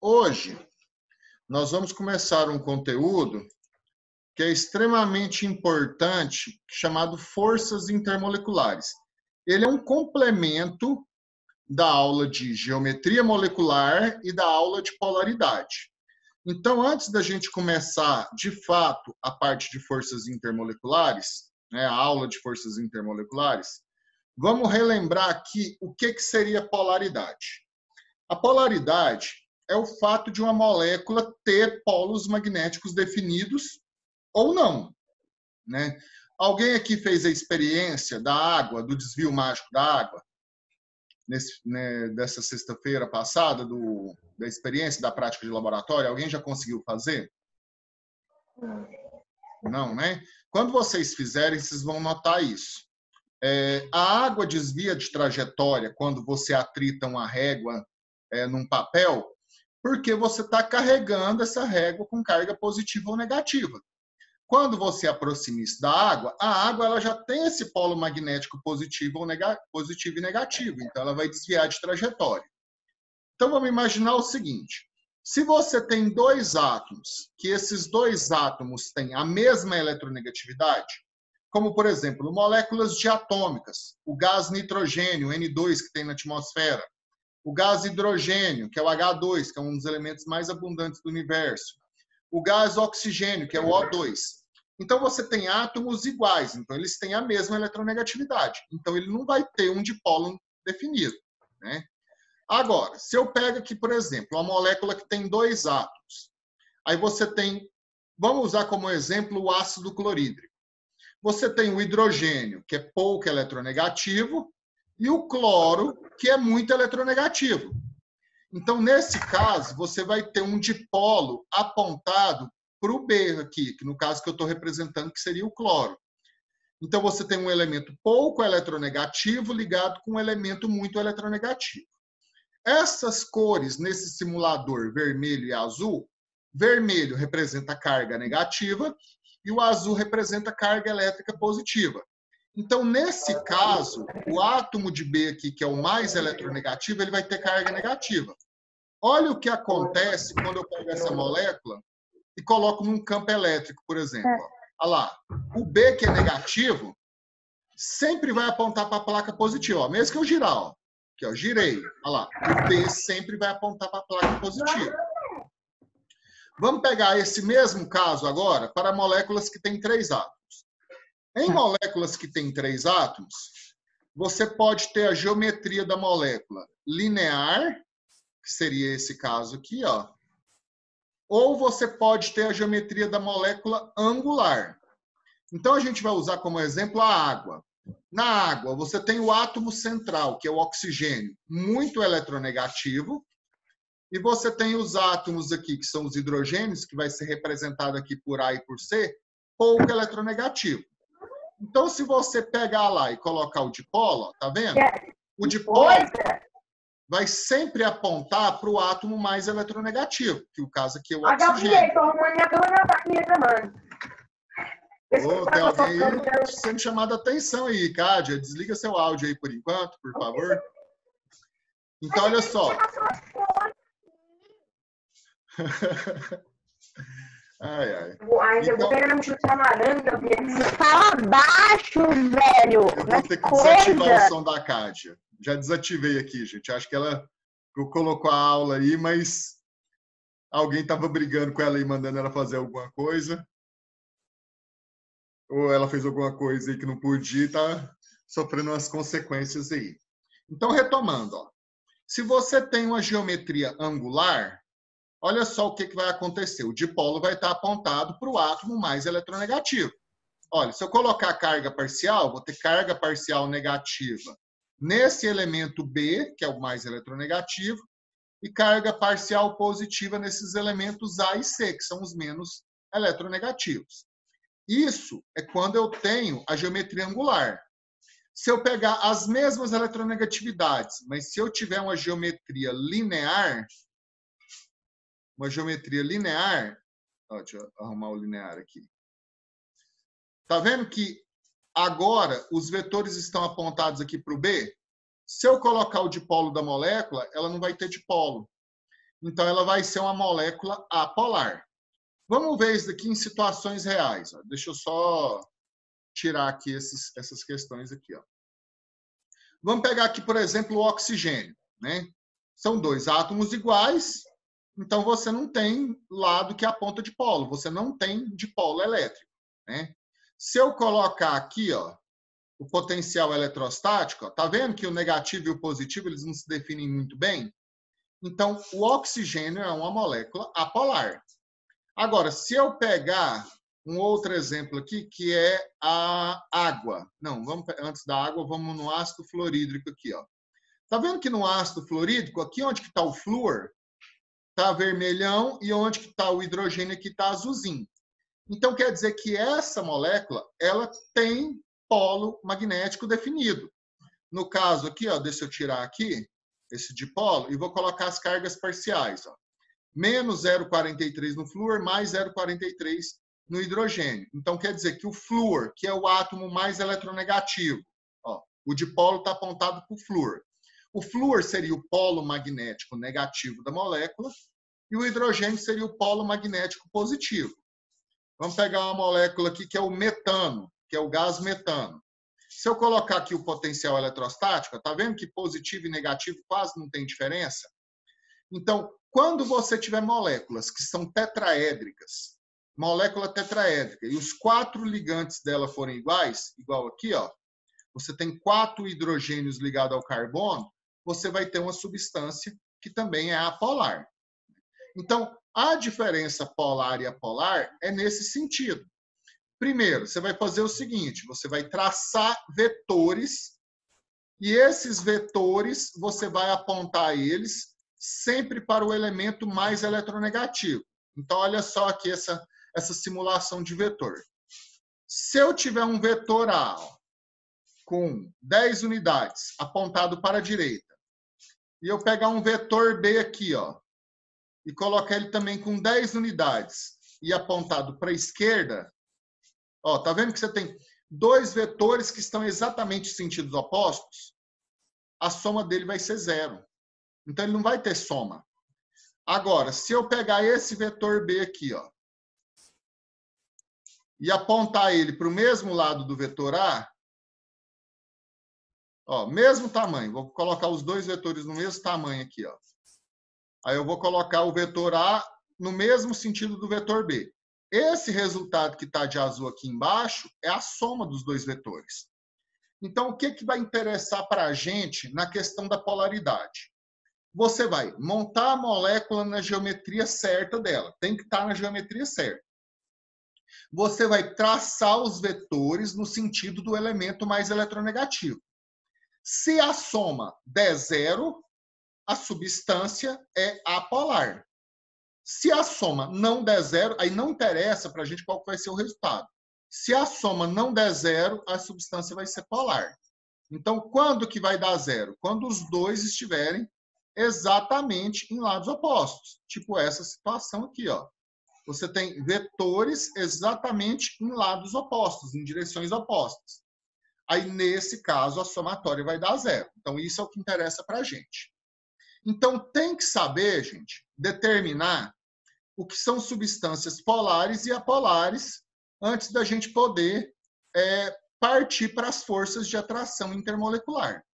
Hoje, nós vamos começar um conteúdo que é extremamente importante, chamado forças intermoleculares. Ele é um complemento da aula de geometria molecular e da aula de polaridade. Então, antes da gente começar, de fato, a parte de forças intermoleculares, a aula de forças intermoleculares, vamos relembrar aqui o que seria polaridade. A polaridade é o fato de uma molécula ter polos magnéticos definidos ou não. Alguém aqui fez a experiência da água, do desvio mágico da água, dessa sexta-feira passada, da experiência da prática de laboratório? Alguém já conseguiu fazer? Não, né? Quando vocês fizerem, vocês vão notar isso. A água desvia de trajetória quando você atrita uma régua num papel, porque você está carregando essa régua com carga positiva ou negativa. Quando você aproxima isso da água, a água ela já tem esse polo magnético positivo e negativo, então ela vai desviar de trajetória. Então vamos imaginar o seguinte: se você tem dois átomos, que esses dois átomos têm a mesma eletronegatividade, como por exemplo, moléculas diatômicas, o gás nitrogênio, N2, que tem na atmosfera, o gás hidrogênio, que é o H2, que é um dos elementos mais abundantes do universo, o gás oxigênio, que é o O2. Então, você tem átomos iguais, então eles têm a mesma eletronegatividade. Então, ele não vai ter um dipolo definido. Agora, se eu pego aqui, por exemplo, uma molécula que tem dois átomos, aí você tem, vamos usar como exemplo o ácido clorídrico. Você tem o hidrogênio, que é pouco eletronegativo, e o cloro, que é muito eletronegativo. Então, nesse caso, você vai ter um dipolo apontado para o B aqui, que no caso que eu estou representando, que seria o cloro. Então, você tem um elemento pouco eletronegativo ligado com um elemento muito eletronegativo. Essas cores nesse simulador, vermelho e azul, vermelho representa carga negativa e o azul representa carga elétrica positiva. Então, nesse caso, o átomo de B aqui, que é o mais eletronegativo, ele vai ter carga negativa. Olha o que acontece quando eu pego essa molécula e coloco num campo elétrico, por exemplo. Olha lá, o B, que é negativo, sempre vai apontar para a placa positiva. Mesmo que eu girar, ó. Aqui, ó, girei. Olha lá, o B sempre vai apontar para a placa positiva. Vamos pegar esse mesmo caso agora para moléculas que têm 3 átomos. Em moléculas que têm 3 átomos, você pode ter a geometria da molécula linear, que seria esse caso aqui, ó. Ou você pode ter a geometria da molécula angular. Então, a gente vai usar como exemplo a água. Na água, você tem o átomo central, que é o oxigênio, muito eletronegativo, e você tem os átomos aqui, que são os hidrogênios, que vai ser representado aqui por A e por C, pouco eletronegativo. Então, se você pegar lá e colocar o dipolo, tá vendo? O dipolo vai sempre apontar para o átomo mais eletronegativo, que o caso aqui é o oxigênio. Tem alguém aí sendo chamado a atenção aí, Cádia. Desliga seu áudio aí por enquanto, por favor. Então, olha só. Então, fala baixo, velho. Eu vou ter que desativar o som da Cádia. Já desativei aqui, gente. Acho que ela colocou a aula aí, mas alguém estava brigando com ela e mandando ela fazer alguma coisa. Ou ela fez alguma coisa aí que não podia e está sofrendo umas consequências aí. Então, retomando, ó. Se você tem uma geometria angular, olha só o que vai acontecer. O dipolo vai estar apontado para o átomo mais eletronegativo. Olha, se eu colocar carga parcial, vou ter carga parcial negativa nesse elemento B, que é o mais eletronegativo, e carga parcial positiva nesses elementos A e C, que são os menos eletronegativos. Isso é quando eu tenho a geometria angular. Se eu pegar as mesmas eletronegatividades, mas se eu tiver uma geometria linear, ó, deixa eu arrumar o linear aqui. Tá vendo que agora os vetores estão apontados aqui para o B? Se eu colocar o dipolo da molécula, ela não vai ter dipolo. Então, ela vai ser uma molécula apolar. Vamos ver isso daqui em situações reais. Ó. Deixa eu só tirar aqui essas questões aqui. Ó. Vamos pegar aqui, por exemplo, o oxigênio. Né? São dois átomos iguais, então você não tem lado que aponta de polo, você não tem dipolo elétrico. Né? Se eu colocar aqui ó, o potencial eletrostático, ó, tá vendo que o negativo e o positivo eles não se definem muito bem? Então, o oxigênio é uma molécula apolar. Agora, se eu pegar um outro exemplo aqui, que é a água. Não, vamos antes da água, vamos no ácido fluorídrico aqui. Ó. Tá vendo que no ácido fluorídrico, aqui onde que está o flúor, está vermelhão, e onde que está o hidrogênio, aqui está azulzinho. Então, quer dizer que essa molécula ela tem polo magnético definido. No caso aqui, ó, deixa eu tirar aqui esse dipolo e vou colocar as cargas parciais. Ó. Menos 0,43 no flúor, mais 0,43 no hidrogênio. Então, quer dizer que o flúor, que é o átomo mais eletronegativo, ó, o dipolo está apontado para o flúor. O flúor seria o polo magnético negativo da molécula e o hidrogênio seria o polo magnético positivo. Vamos pegar uma molécula aqui que é o metano, que é o gás metano. Se eu colocar aqui o potencial eletrostático, tá vendo que positivo e negativo quase não tem diferença? Então, quando você tiver moléculas que são tetraédricas, molécula tetraédrica, e os 4 ligantes dela forem iguais, igual aqui, ó, você tem 4 hidrogênios ligados ao carbono, você vai ter uma substância que também é apolar. Então, a diferença polar e apolar é nesse sentido. Primeiro, você vai fazer o seguinte, você vai traçar vetores e esses vetores você vai apontar eles sempre para o elemento mais eletronegativo. Então, olha só aqui essa simulação de vetor. Se eu tiver um vetor A com 10 unidades apontado para a direita e eu pegar um vetor B aqui, ó, e colocar ele também com 10 unidades e apontado para a esquerda, ó, tá vendo que você tem 2 vetores que estão exatamente em sentidos opostos? A soma dele vai ser 0. Então, ele não vai ter soma. Agora, se eu pegar esse vetor B aqui, ó, e apontar ele para o mesmo lado do vetor A, ó, mesmo tamanho, vou colocar os 2 vetores no mesmo tamanho aqui, ó. Aí eu vou colocar o vetor A no mesmo sentido do vetor B. Esse resultado que está de azul aqui embaixo é a soma dos 2 vetores. Então, o que vai interessar para a gente na questão da polaridade? Você vai montar a molécula na geometria certa dela. Tem que estar na geometria certa. Você vai traçar os vetores no sentido do elemento mais eletronegativo. Se a soma der 0, a substância é apolar. Se a soma não der 0, aí não interessa para a gente qual vai ser o resultado. Se a soma não der 0, a substância vai ser polar. Então, quando que vai dar 0? Quando os 2 estiverem exatamente em lados opostos. Tipo essa situação aqui, ó. Você tem vetores exatamente em lados opostos, em direções opostas. Aí, nesse caso, a somatória vai dar 0. Então, isso é o que interessa para a gente. Então, tem que saber, gente, determinar o que são substâncias polares e apolares antes da gente poder partir para as forças de atração intermolecular.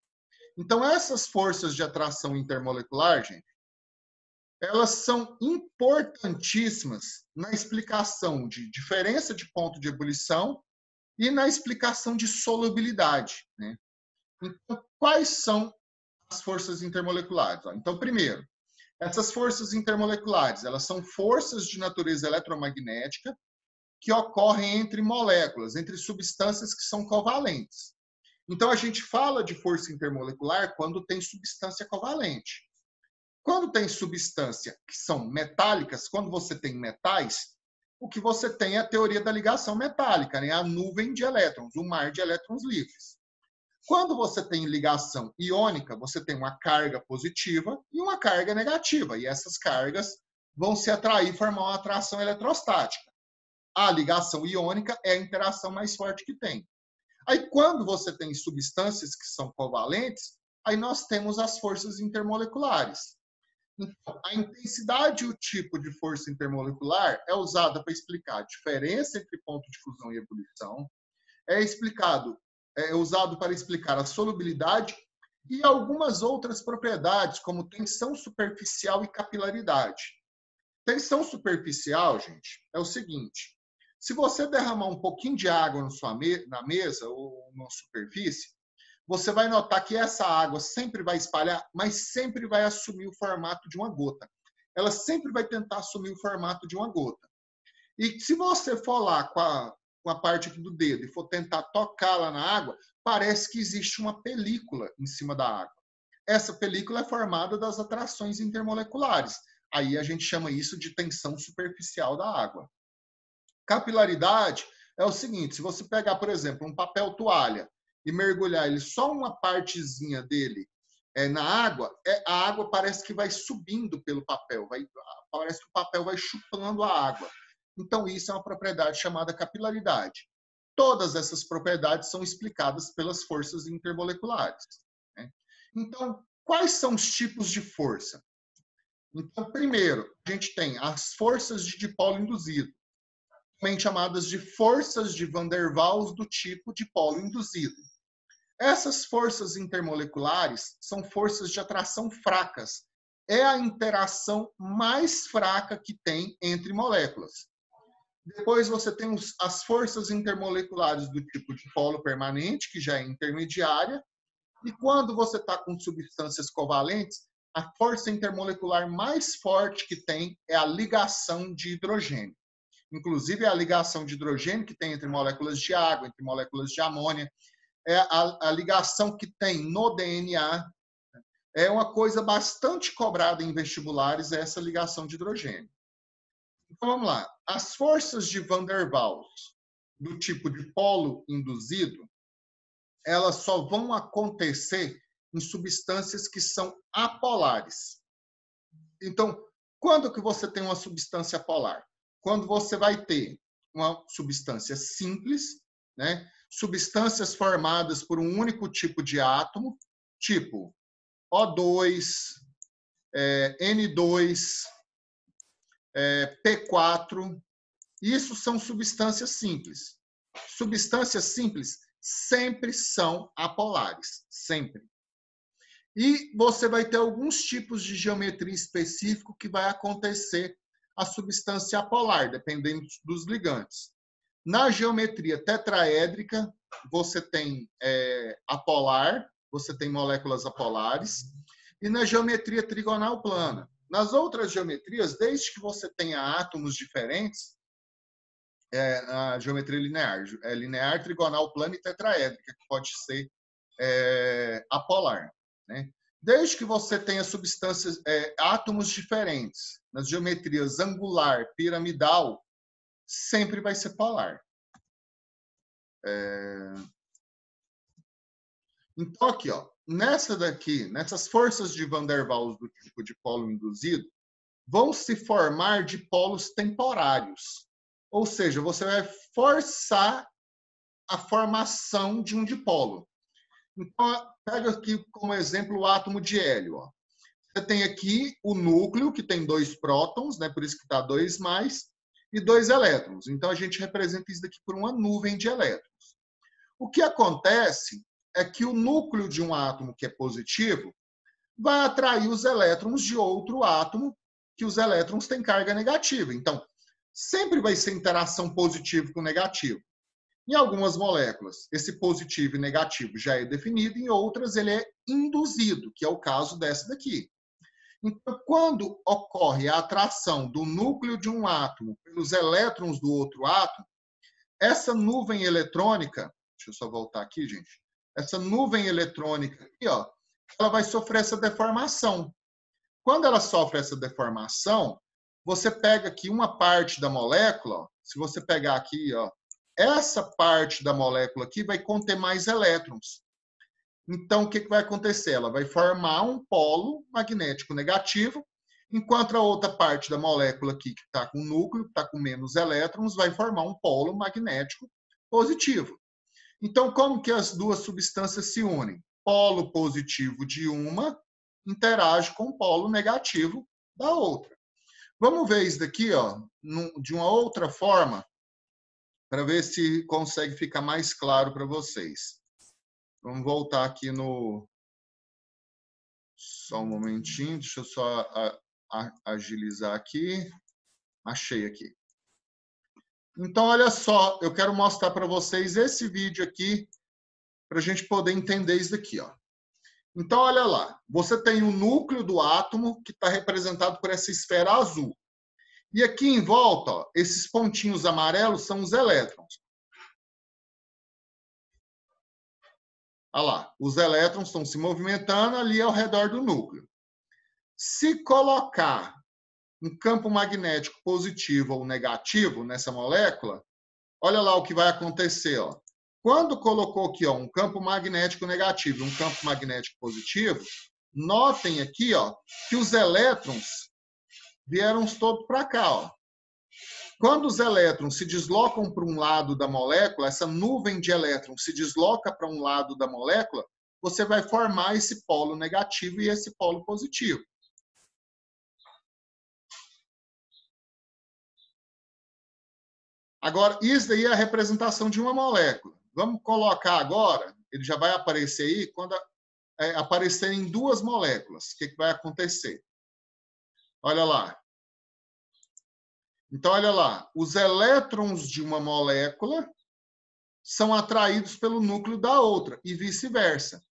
Então, essas forças de atração intermolecular, gente, elas são importantíssimas na explicação de diferença de ponto de ebulição e na explicação de solubilidade. Né? Então, quais são as forças intermoleculares? Então, primeiro, essas forças intermoleculares, elas são forças de natureza eletromagnética que ocorrem entre moléculas, entre substâncias que são covalentes. Então, a gente fala de força intermolecular quando tem substância covalente. Quando tem substância que são metálicas, quando você tem metais, o que você tem é a teoria da ligação metálica, né? A nuvem de elétrons, o mar de elétrons livres. Quando você tem ligação iônica, você tem uma carga positiva e uma carga negativa. E essas cargas vão se atrair e formar uma atração eletrostática. A ligação iônica é a interação mais forte que tem. Aí, quando você tem substâncias que são covalentes, aí nós temos as forças intermoleculares. Então, a intensidade e o tipo de força intermolecular é usada para explicar a diferença entre ponto de fusão e ebulição, é usado para explicar a solubilidade e algumas outras propriedades, como tensão superficial e capilaridade. Tensão superficial, gente, é o seguinte: se você derramar um pouquinho de água na mesa ou na superfície, você vai notar que essa água sempre vai espalhar, mas sempre vai assumir o formato de uma gota. Ela sempre vai tentar assumir o formato de uma gota. E se você for lá com a parte aqui do dedo e for tentar tocar lá na água, parece que existe uma película em cima da água. Essa película é formada das atrações intermoleculares. Aí a gente chama isso de tensão superficial da água. Capilaridade é o seguinte: se você pegar, por exemplo, um papel toalha e mergulhar ele só uma partezinha dele na água, a água parece que vai subindo pelo papel, parece que o papel vai chupando a água. Então, isso é uma propriedade chamada capilaridade. Todas essas propriedades são explicadas pelas forças intermoleculares. Né? Então, quais são os tipos de força? Então, primeiro, a gente tem as forças de dipolo induzido, também chamadas de forças de Van der Waals do tipo dipolo induzido. Essas forças intermoleculares são forças de atração fracas. É a interação mais fraca que tem entre moléculas. Depois você tem as forças intermoleculares do tipo dipolo permanente, que já é intermediária. E quando você está com substâncias covalentes, a força intermolecular mais forte que tem é a ligação de hidrogênio. Inclusive, a ligação de hidrogênio que tem entre moléculas de água, entre moléculas de amônia, é a ligação que tem no DNA. É uma coisa bastante cobrada em vestibulares, essa ligação de hidrogênio. Então, vamos lá. As forças de Van der Waals, do tipo de polo induzido, elas só vão acontecer em substâncias que são apolares. Então, quando que você tem uma substância polar? Quando você vai ter uma substância simples, né? Substâncias formadas por um único tipo de átomo, tipo O2, N2, P4. Isso são substâncias simples. Substâncias simples sempre são apolares, sempre. E você vai ter alguns tipos de geometria específico que vai acontecer a substância apolar, dependendo dos ligantes. Na geometria tetraédrica, você tem apolar, você tem moléculas apolares, e na geometria trigonal plana. Nas outras geometrias, desde que você tenha átomos diferentes, a geometria linear, linear, trigonal plana e tetraédrica, que pode ser apolar. Né? Desde que você tenha substâncias, átomos diferentes, nas geometrias angular, piramidal, sempre vai ser polar. Então, aqui, ó, nessas forças de Van der Waals do tipo de polo induzido, vão se formar dipolos temporários. Ou seja, você vai forçar a formação de um dipolo. Então, pega aqui como exemplo o átomo de hélio. Ó. Você tem aqui o núcleo, que tem 2 prótons, né, por isso que está 2+, e 2 elétrons. Então, a gente representa isso daqui por uma nuvem de elétrons. O que acontece é que o núcleo de um átomo que é positivo vai atrair os elétrons de outro átomo, que os elétrons têm carga negativa. Então, sempre vai ser interação positivo com negativo. Em algumas moléculas, esse positivo e negativo já é definido, em outras ele é induzido, que é o caso dessa daqui. Então, quando ocorre a atração do núcleo de um átomo pelos elétrons do outro átomo, essa nuvem eletrônica, deixa eu só voltar aqui, gente, essa nuvem eletrônica aqui, ó, ela vai sofrer essa deformação. Quando ela sofre essa deformação, você pega aqui uma parte da molécula, ó, se você pegar aqui, ó, essa parte da molécula aqui vai conter mais elétrons. Então, o que vai acontecer? Ela vai formar um polo magnético negativo, enquanto a outra parte da molécula aqui, que está com núcleo, que está com menos elétrons, vai formar um polo magnético positivo. Então, como que as duas substâncias se unem? Polo positivo de uma interage com o polo negativo da outra. Vamos ver isso daqui, ó, de uma outra forma, para ver se consegue ficar mais claro para vocês. Vamos voltar aqui no... Só um momentinho, deixa eu só agilizar aqui. Achei aqui. Então, olha só, eu quero mostrar para vocês esse vídeo aqui, para a gente poder entender isso daqui, ó. Então, olha lá, você tem o núcleo do átomo, que está representado por essa esfera azul. E aqui em volta, ó, esses pontinhos amarelos são os elétrons. Olha lá, os elétrons estão se movimentando ali ao redor do núcleo. Se colocar um campo magnético positivo ou negativo nessa molécula, olha lá o que vai acontecer, ó. Quando colocou aqui, ó, um campo magnético negativo e um campo magnético positivo, notem aqui, ó, que os elétrons vieram todos para cá, ó. Quando os elétrons se deslocam para um lado da molécula, essa nuvem de elétrons se desloca para um lado da molécula, você vai formar esse polo negativo e esse polo positivo. Agora, isso daí é a representação de uma molécula. Vamos colocar agora, ele já vai aparecer aí, quando aparecerem duas moléculas. O que vai acontecer? Olha lá. Então, olha lá. Os elétrons de uma molécula são atraídos pelo núcleo da outra e vice-versa.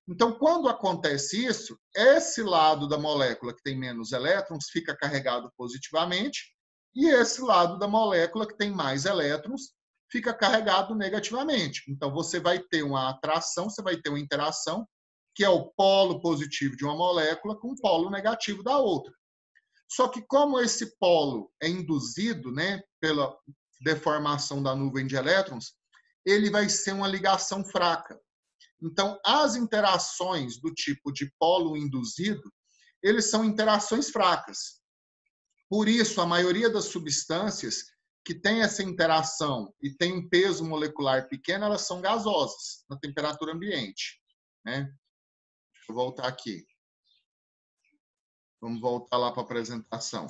Então, quando acontece isso, esse lado da molécula que tem menos elétrons fica carregado positivamente e esse lado da molécula que tem mais elétrons fica carregado negativamente. Então, você vai ter uma atração, você vai ter uma interação, que é o polo positivo de uma molécula com o polo negativo da outra. Só que como esse polo é induzido, né, pela deformação da nuvem de elétrons, ele vai ser uma ligação fraca. Então, as interações do tipo de polo induzido, eles são interações fracas. Por isso, a maioria das substâncias que tem essa interação e tem um peso molecular pequeno, elas são gasosas na temperatura ambiente, né? Deixa eu voltar aqui. Vamos voltar lá para a apresentação.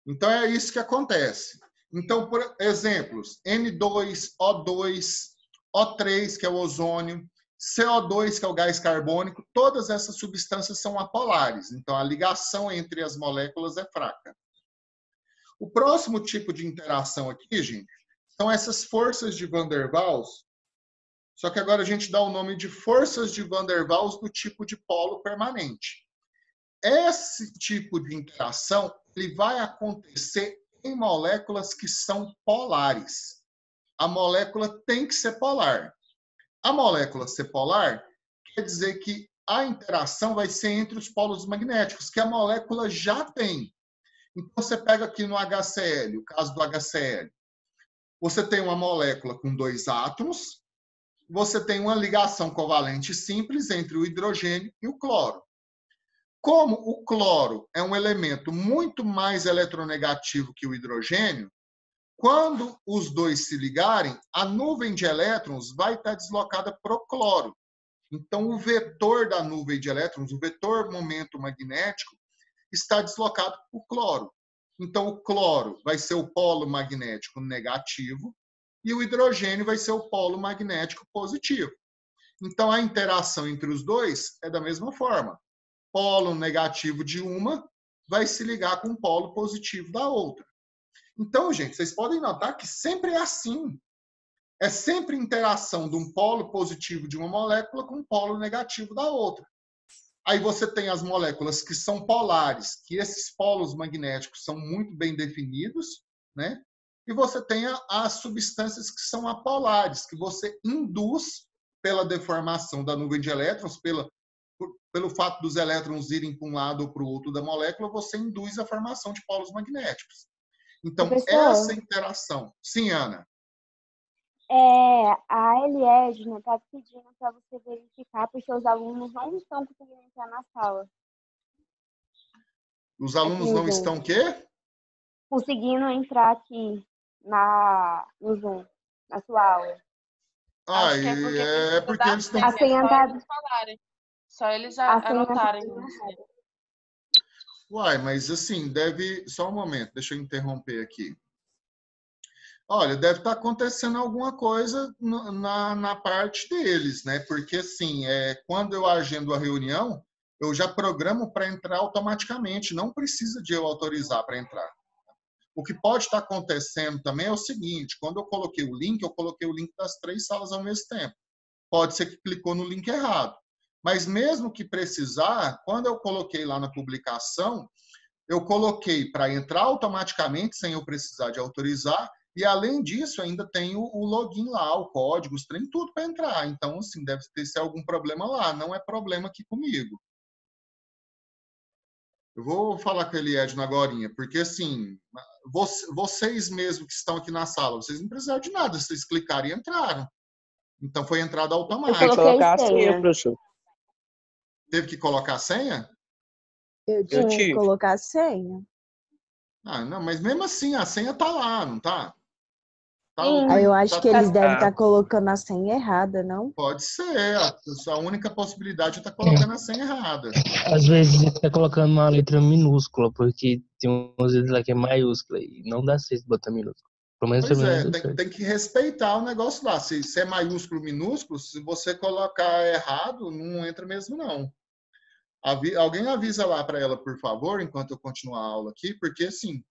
Então, é isso que acontece. Então, por exemplos, N2, O2, O3, que é o ozônio, CO2, que é o gás carbônico, todas essas substâncias são apolares. Então, a ligação entre as moléculas é fraca. O próximo tipo de interação aqui, gente, são essas forças de Van der Waals, só que agora a gente dá o nome de forças de Van der Waals do tipo de polo permanente. Esse tipo de interação ele vai acontecer em moléculas que são polares. A molécula tem que ser polar. A molécula ser polar quer dizer que a interação vai ser entre os polos magnéticos, que a molécula já tem. Então, você pega aqui no HCl, o caso do HCl. Você tem uma molécula com dois átomos, você tem uma ligação covalente simples entre o hidrogênio e o cloro. Como o cloro é um elemento muito mais eletronegativo que o hidrogênio, quando os dois se ligarem, a nuvem de elétrons vai estar deslocada para o cloro. Então, o vetor da nuvem de elétrons, o vetor momento magnético, está deslocado para o cloro. Então, o cloro vai ser o polo magnético negativo e o hidrogênio vai ser o polo magnético positivo. Então, a interação entre os dois é da mesma forma. Polo negativo de uma vai se ligar com o polo positivo da outra. Então, gente, vocês podem notar que sempre é assim. É sempre interação de um polo positivo de uma molécula com um polo negativo da outra. Aí você tem as moléculas que são polares, que esses polos magnéticos são muito bem definidos, né? E você tem as substâncias que são apolares, que você induz pela deformação da nuvem de elétrons, pelo fato dos elétrons irem para um lado ou para o outro da molécula, você induz a formação de polos magnéticos. Então, essa interação... Sim, Ana? A Eliedna está pedindo para você verificar, porque os alunos não estão conseguindo entrar na sala. Os alunos não estão o quê? Conseguindo entrar aqui no Zoom, na sua aula. Acho que é porque eles estão... Só eles anotarem. Uai, mas assim, deve... Só um momento, deixa eu interromper aqui. Olha, deve estar acontecendo alguma coisa na parte deles, né? Porque, assim, quando eu agendo a reunião, eu já programo para entrar automaticamente, não precisa de eu autorizar para entrar. O que pode estar acontecendo também é o seguinte, quando eu coloquei o link das 3 salas ao mesmo tempo. Pode ser que clicou no link errado. Mas mesmo que precisar, quando eu coloquei lá na publicação, eu coloquei para entrar automaticamente, sem eu precisar de autorizar, e além disso, ainda tem o login lá, o código, os trem, tudo para entrar. Então, assim, deve ter se algum problema lá, não é problema aqui comigo. Eu vou falar com ele, Edna, agorinha, porque assim, vocês mesmos que estão aqui na sala, vocês não precisaram de nada, vocês clicaram e entraram. Então foi entrada Eu automática. Tem que coloquei colocar a senha, senha. professor. Teve que colocar a senha? Eu Eu tinha que tive. colocar a senha. Ah, não, mas mesmo assim, a senha tá lá, não tá? Sim. Aí eu acho que eles devem Ah. estar colocando a senha errada, não? Pode ser. A única possibilidade é estar colocando a senha errada. Às vezes ele tá colocando uma letra minúscula, porque tem umas vezes lá que é maiúscula e não dá certo botar minúscula. Pelo menos Pois pra mim é, não deu certo. tem que respeitar o negócio lá. Se é maiúsculo, minúsculo, se você colocar errado, não entra mesmo, não. Alguém avisa lá para ela, por favor, enquanto eu continuo a aula aqui, porque, assim,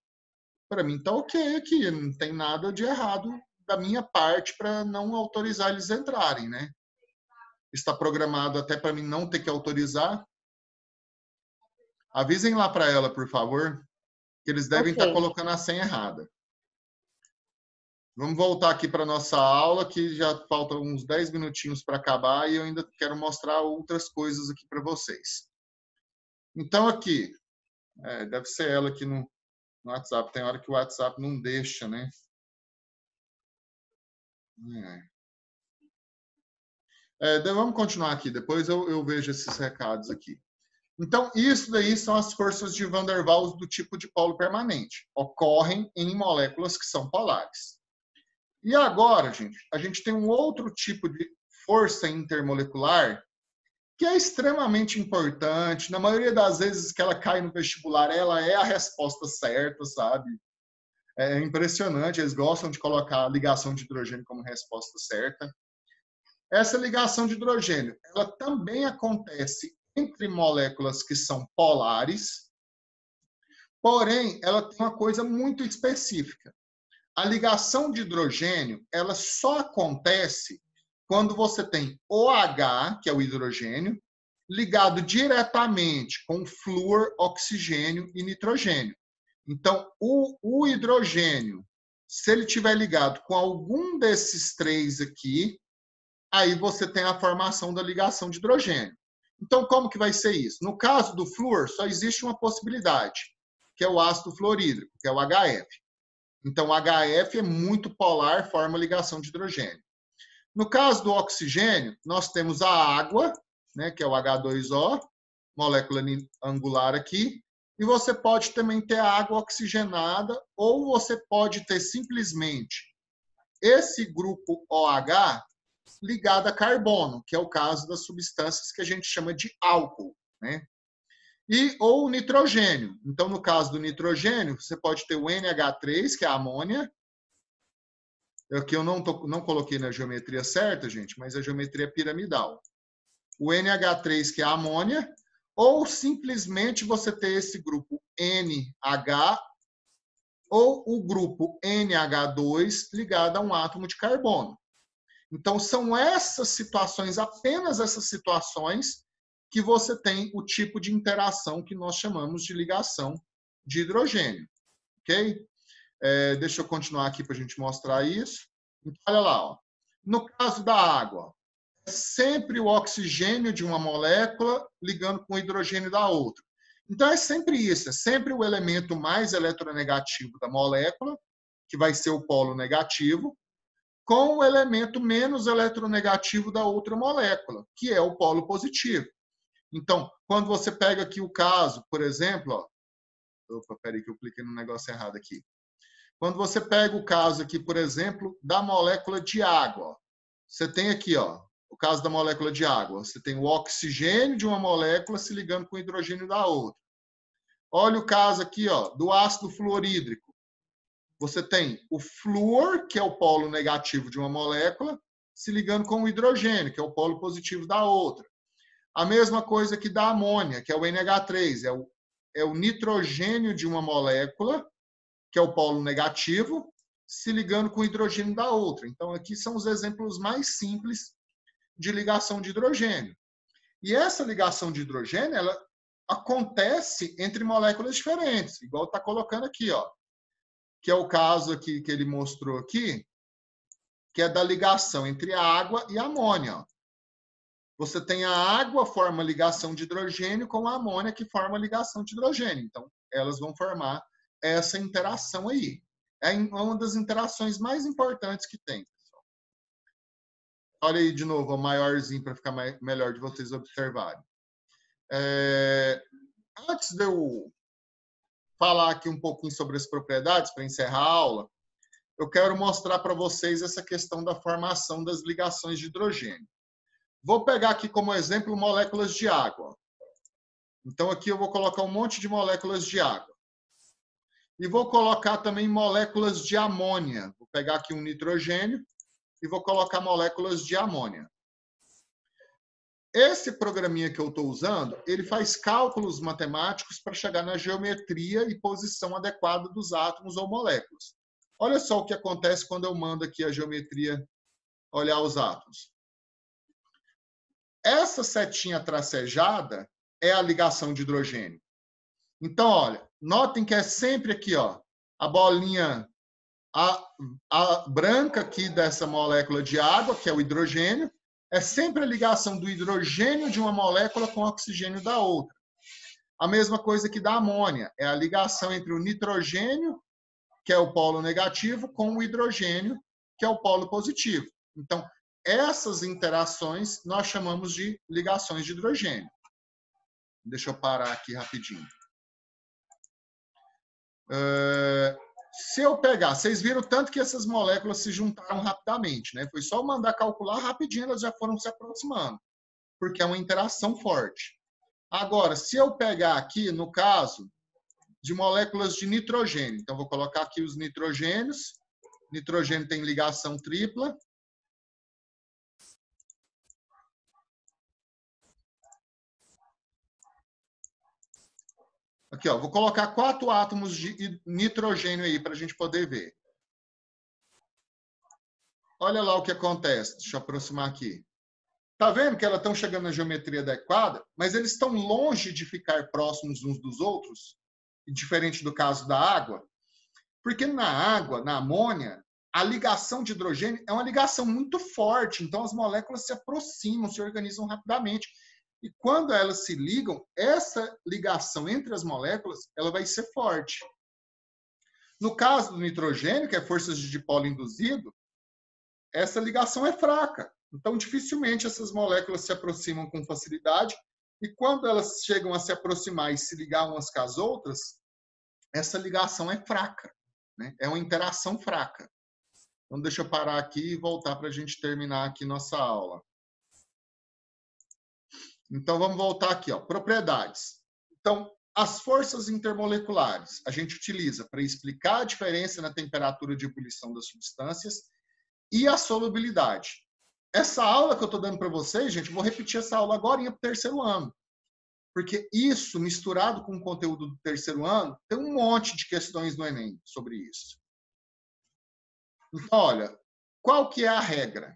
para mim tá ok aqui, não tem nada de errado da minha parte para não autorizar eles entrarem, né? Está programado até para mim não ter que autorizar. Avisem lá para ela, por favor, que eles devem estar Ok. colocando a senha errada. Vamos voltar aqui para nossa aula, que já faltam uns 10 minutinhos para acabar e eu ainda quero mostrar outras coisas aqui para vocês. Então, aqui, deve ser ela aqui no WhatsApp. Tem hora que o WhatsApp não deixa, né? Vamos continuar aqui, depois eu vejo esses recados aqui. Então, isso daí são as forças de Van der Waals do tipo de polo permanente. Ocorrem em moléculas que são polares. E agora, gente, a gente tem um outro tipo de força intermolecular que é extremamente importante. Na maioria das vezes que ela cai no vestibular, ela é a resposta certa, sabe? É impressionante, eles gostam de colocar a ligação de hidrogênio como resposta certa. Essa ligação de hidrogênio, ela também acontece entre moléculas que são polares, porém, ela tem uma coisa muito específica. A ligação de hidrogênio, ela só acontece quando você tem OH, que é o hidrogênio, ligado diretamente com flúor, oxigênio e nitrogênio. Então, o hidrogênio, se ele estiver ligado com algum desses três aqui, aí você tem a formação da ligação de hidrogênio. Então, como que vai ser isso? No caso do flúor, só existe uma possibilidade, que é o ácido fluorídrico, que é o HF. Então, o HF é muito polar, forma ligação de hidrogênio. No caso do oxigênio, nós temos a água, né, que é o H2O, molécula angular aqui, e você pode também ter a água oxigenada, ou você pode ter simplesmente esse grupo OH ligado a carbono, que é o caso das substâncias que a gente chama de álcool, né? Ou nitrogênio. Então, no caso do nitrogênio, você pode ter o NH3, que é a amônia. Aqui eu não coloquei na geometria certa, gente, mas a geometria é piramidal. O NH3, que é a amônia, ou simplesmente você ter esse grupo NH ou o grupo NH2 ligado a um átomo de carbono. Então, são essas situações, apenas essas situações, que você tem o tipo de interação que nós chamamos de ligação de hidrogênio. Ok? Deixa eu continuar aqui para a gente mostrar isso. Então, olha lá. Ó. No caso da água, é sempre o oxigênio de uma molécula ligando com o hidrogênio da outra. Então, é sempre isso. É sempre o elemento mais eletronegativo da molécula, que vai ser o polo negativo, com o elemento menos eletronegativo da outra molécula, que é o polo positivo. Então, quando você pega aqui o caso, por exemplo, ó, opa, peraí que eu cliquei no negócio errado aqui. Quando você pega o caso aqui, por exemplo, da molécula de água, ó, você tem aqui, ó, o caso da molécula de água, você tem o oxigênio de uma molécula se ligando com o hidrogênio da outra. Olha o caso aqui, ó, do ácido fluorídrico. Você tem o flúor, que é o polo negativo de uma molécula, se ligando com o hidrogênio, que é o polo positivo da outra. A mesma coisa que da amônia, que é o NH3, é o nitrogênio de uma molécula, que é o polo negativo, se ligando com o hidrogênio da outra. Então, aqui são os exemplos mais simples de ligação de hidrogênio. E essa ligação de hidrogênio, ela acontece entre moléculas diferentes, igual está colocando aqui, ó, que é o caso aqui que ele mostrou aqui, que é da ligação entre a água e a amônia. Ó. Você tem a água, forma ligação de hidrogênio, com a amônia, que forma ligação de hidrogênio. Então, elas vão formar essa interação aí. É uma das interações mais importantes que tem, pessoal. Olha aí de novo, o maiorzinho, para ficar melhor de vocês observarem. Antes de eu falar aqui um pouquinho sobre as propriedades, para encerrar a aula, eu quero mostrar para vocês essa questão da formação das ligações de hidrogênio. Vou pegar aqui como exemplo moléculas de água. Então, aqui eu vou colocar um monte de moléculas de água. E vou colocar também moléculas de amônia. Vou pegar aqui um nitrogênio e vou colocar moléculas de amônia. Esse programinha que eu estou usando, ele faz cálculos matemáticos para chegar na geometria e posição adequada dos átomos ou moléculas. Olha só o que acontece quando eu mando aqui a geometria olhar os átomos. Essa setinha tracejada é a ligação de hidrogênio. Então, olha, notem que é sempre aqui, ó, a bolinha a branca aqui dessa molécula de água, que é o hidrogênio, é sempre a ligação do hidrogênio de uma molécula com o oxigênio da outra. A mesma coisa que da amônia, é a ligação entre o nitrogênio, que é o polo negativo, com o hidrogênio, que é o polo positivo. Então, essas interações nós chamamos de ligações de hidrogênio. Deixa eu parar aqui rapidinho. Se eu pegar, vocês viram tanto que essas moléculas se juntaram rapidamente, né? Foi só mandar calcular rapidinho, elas já foram se aproximando, porque é uma interação forte. Agora, se eu pegar aqui, no caso, de moléculas de nitrogênio, então vou colocar aqui os nitrogênios. Nitrogênio tem ligação tripla. Aqui, ó, vou colocar 4 átomos de nitrogênio aí para a gente poder ver. Olha lá o que acontece. Deixa eu aproximar aqui. Tá vendo que elas estão chegando na geometria adequada, mas eles estão longe de ficar próximos uns dos outros, diferente do caso da água? Porque na água, na amônia, a ligação de hidrogênio é uma ligação muito forte, então as moléculas se aproximam, se organizam rapidamente. E quando elas se ligam, essa ligação entre as moléculas, ela vai ser forte. No caso do nitrogênio, que é forças de dipolo induzido, essa ligação é fraca. Então, dificilmente essas moléculas se aproximam com facilidade. E quando elas chegam a se aproximar e se ligar umas com as outras, essa ligação é fraca, né? É uma interação fraca. Então, deixa eu parar aqui e voltar para a gente terminar aqui nossa aula. Então, vamos voltar aqui, ó, propriedades. Então, as forças intermoleculares a gente utiliza para explicar a diferença na temperatura de ebulição das substâncias e a solubilidade. Essa aula que eu estou dando para vocês, gente, eu vou repetir essa aula agora para o terceiro ano. Porque isso, misturado com o conteúdo do terceiro ano, tem um monte de questões no Enem sobre isso. Então, olha, qual que é a regra?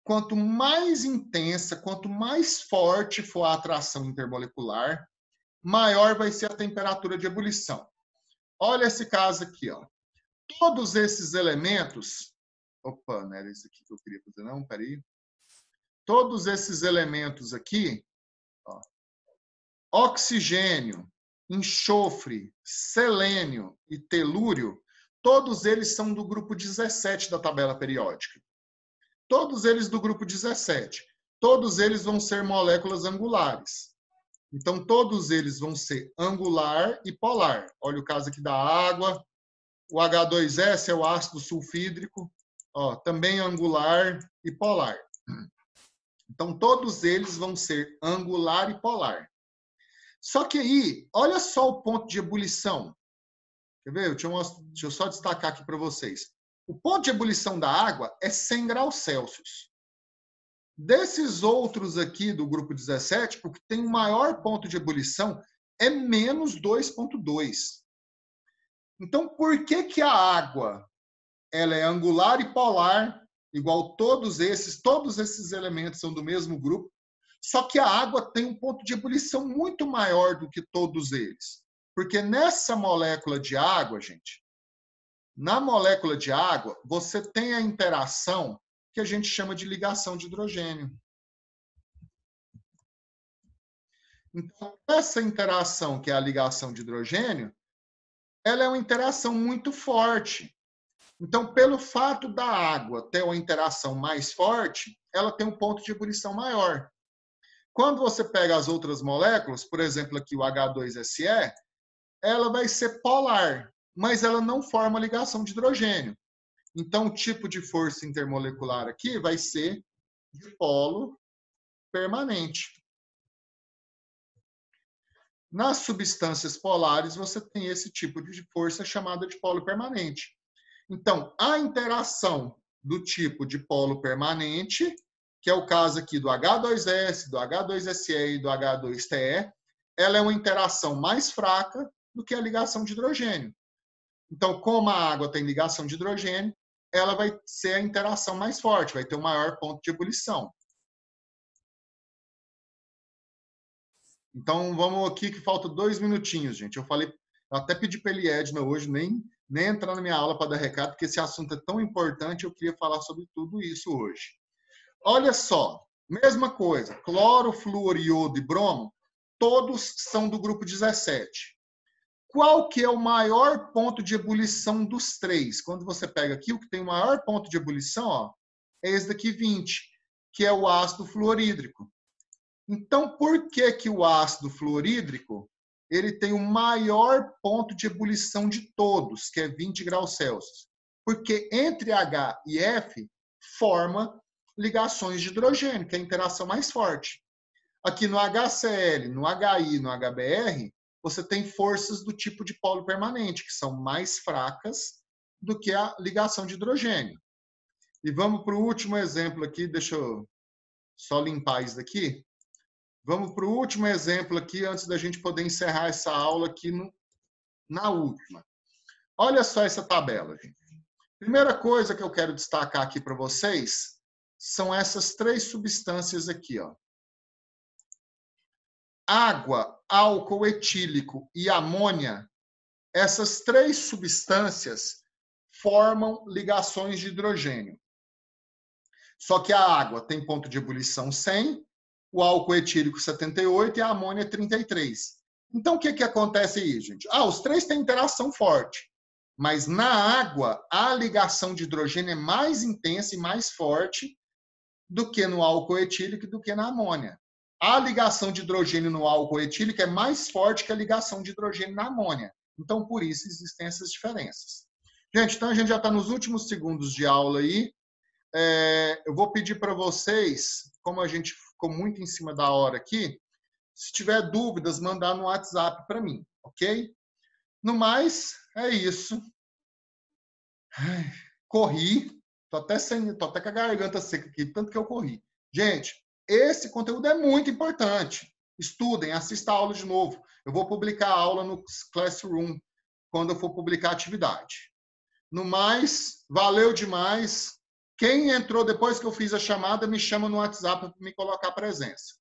Quanto mais intensa, quanto mais forte for a atração intermolecular, maior vai ser a temperatura de ebulição. Olha esse caso aqui, ó. Todos esses elementos... Opa, não era isso aqui que eu queria fazer, não? Peraí. Todos esses elementos aqui, ó, oxigênio, enxofre, selênio e telúrio, todos eles são do grupo 17 da tabela periódica. Todos eles do grupo 17. Todos eles vão ser moléculas angulares. Então, todos eles vão ser angular e polar. Olha o caso aqui da água. O H2S é o ácido sulfídrico. Ó, também angular e polar. Então, todos eles vão ser angular e polar. Só que aí, olha só o ponto de ebulição. Quer ver? Deixa eu só destacar aqui para vocês. O ponto de ebulição da água é 100 graus Celsius. Desses outros aqui do grupo 17, o que tem o maior ponto de ebulição é menos 2,2. Então, por que a água ela é angular e polar, igual todos esses elementos são do mesmo grupo, só que a água tem um ponto de ebulição muito maior do que todos eles? Porque nessa molécula de água, gente, na molécula de água, você tem a interação que a gente chama de ligação de hidrogênio. Então, essa interação, que é a ligação de hidrogênio, ela é uma interação muito forte. Então, pelo fato da água ter uma interação mais forte, ela tem um ponto de ebulição maior. Quando você pega as outras moléculas, por exemplo, aqui o H2SE, ela vai ser polar, mas ela não forma ligação de hidrogênio. Então, o tipo de força intermolecular aqui vai ser de polo permanente. Nas substâncias polares, você tem esse tipo de força chamada de polo permanente. Então, a interação do tipo de polo permanente, que é o caso aqui do H2S, do H2SE e do H2TE, ela é uma interação mais fraca do que a ligação de hidrogênio. Então, como a água tem ligação de hidrogênio, ela vai ser a interação mais forte, vai ter o maior ponto de ebulição. Então, vamos aqui que falta 2 minutinhos, gente. Eu até pedi para ele, Edna, hoje, nem entrar na minha aula para dar recado, porque esse assunto é tão importante, eu queria falar sobre tudo isso hoje. Olha só, mesma coisa, cloro, flúor, iodo e bromo, todos são do grupo 17. Qual que é o maior ponto de ebulição dos 3? Quando você pega aqui, o que tem o maior ponto de ebulição, ó, é esse daqui, 20, que é o ácido fluorídrico. Então, por que o ácido fluorídrico ele tem o maior ponto de ebulição de todos, que é 20 graus Celsius? Porque entre H e F forma ligações de hidrogênio, que é a interação mais forte. Aqui no HCl, no HI, no HBr, você tem forças do tipo de polo permanente, que são mais fracas do que a ligação de hidrogênio. E vamos para o último exemplo aqui, deixa eu só limpar isso daqui. Vamos para o último exemplo aqui, antes da gente poder encerrar essa aula aqui na última. Olha só essa tabela, gente. Primeira coisa que eu quero destacar aqui para vocês são essas 3 substâncias aqui, ó. Água, álcool etílico e amônia, essas 3 substâncias formam ligações de hidrogênio. Só que a água tem ponto de ebulição 100, o álcool etílico 78 e a amônia 33. Então, o que acontece aí, gente? Os 3 têm interação forte, mas na água, a ligação de hidrogênio é mais intensa e mais forte do que no álcool etílico e do que na amônia. A ligação de hidrogênio no álcool etílico é mais forte que a ligação de hidrogênio na amônia. Então, por isso, existem essas diferenças. Gente, então a gente já está nos últimos segundos de aula aí. Eu vou pedir para vocês, como a gente ficou muito em cima da hora aqui, se tiver dúvidas, mandar no WhatsApp para mim, ok? No mais, é isso. Corri, tô até com a garganta seca aqui, tanto que eu corri. Gente, esse conteúdo é muito importante. Estudem, assista a aula de novo. Eu vou publicar a aula no Classroom, quando eu for publicar a atividade. No mais, valeu demais. Quem entrou depois que eu fiz a chamada, me chama no WhatsApp para me colocar presença.